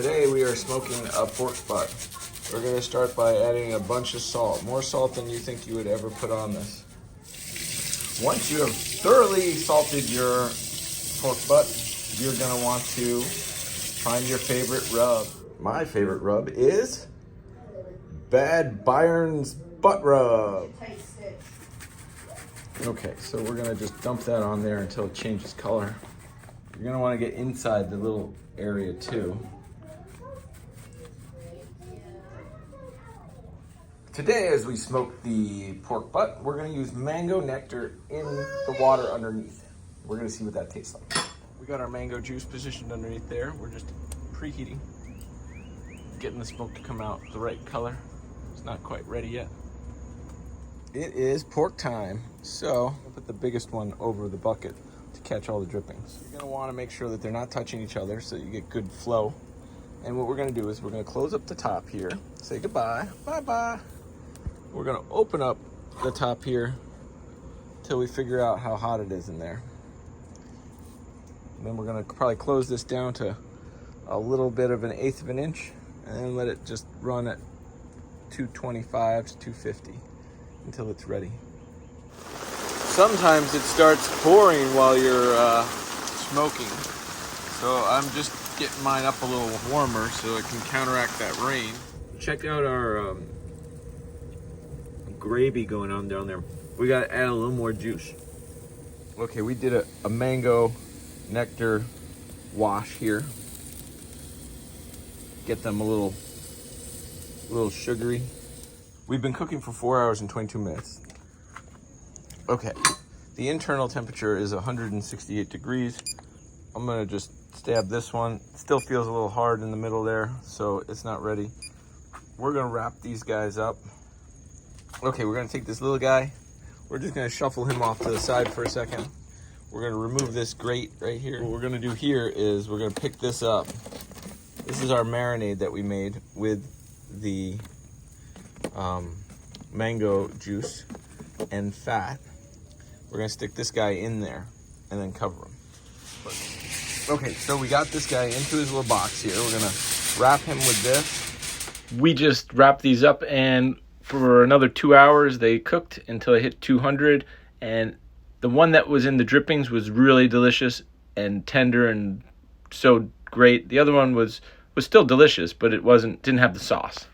Today we are smoking a pork butt. We're going to start by adding a bunch of salt, more salt than you think you would ever put on this. Once you have thoroughly salted your pork butt, you're going to want to find your favorite rub. My favorite rub is Bad Byron's Butt Rub. Okay, so we're going to just dump that on there until it changes color. You're going to want to get inside the little area too. Today, as we smoke the pork butt, we're going to use mango nectar in the water underneath. We're going to see what that tastes like. We got our mango juice positioned underneath there. We're just preheating, getting the smoke to come out the right color. It's not quite ready yet. It is pork time, so I'll put the biggest one over the bucket to catch all the drippings. You're going to want to make sure that they're not touching each other so you get good flow. And what we're going to do is we're going to close up the top here, say goodbye, bye-bye. We're going to open up the top here till we figure out how hot it is in there. And then we're going to probably close this down to a little bit of 1/8 of an inch and then let it just run at 225 to 250 until it's ready. Sometimes it starts pouring while you're smoking, so I'm just getting mine up a little warmer so it can counteract that rain. Check out our gravy going on down there. We got to add a little more juice. Okay, we did a mango nectar wash here. Get them a little sugary. We've been cooking for 4 hours and 22 minutes. Okay, the internal temperature is 168 degrees. I'm gonna just stab this one. It still feels a little hard in the middle there, so it's not ready. We're gonna wrap these guys up. Okay, we're gonna take this little guy. We're just gonna shuffle him off to the side for a second. We're gonna remove this grate right here. What we're gonna do here is we're gonna pick this up. This is our marinade that we made with the mango juice and fat. We're gonna stick this guy in there and then cover him. Okay, so we got this guy into his little box here. We're gonna wrap him with this. We just wrapped these up, and for another 2 hours they cooked until it hit 200, and the one that was in the drippings was really delicious and tender and so great. The other one was still delicious, but it didn't have the sauce.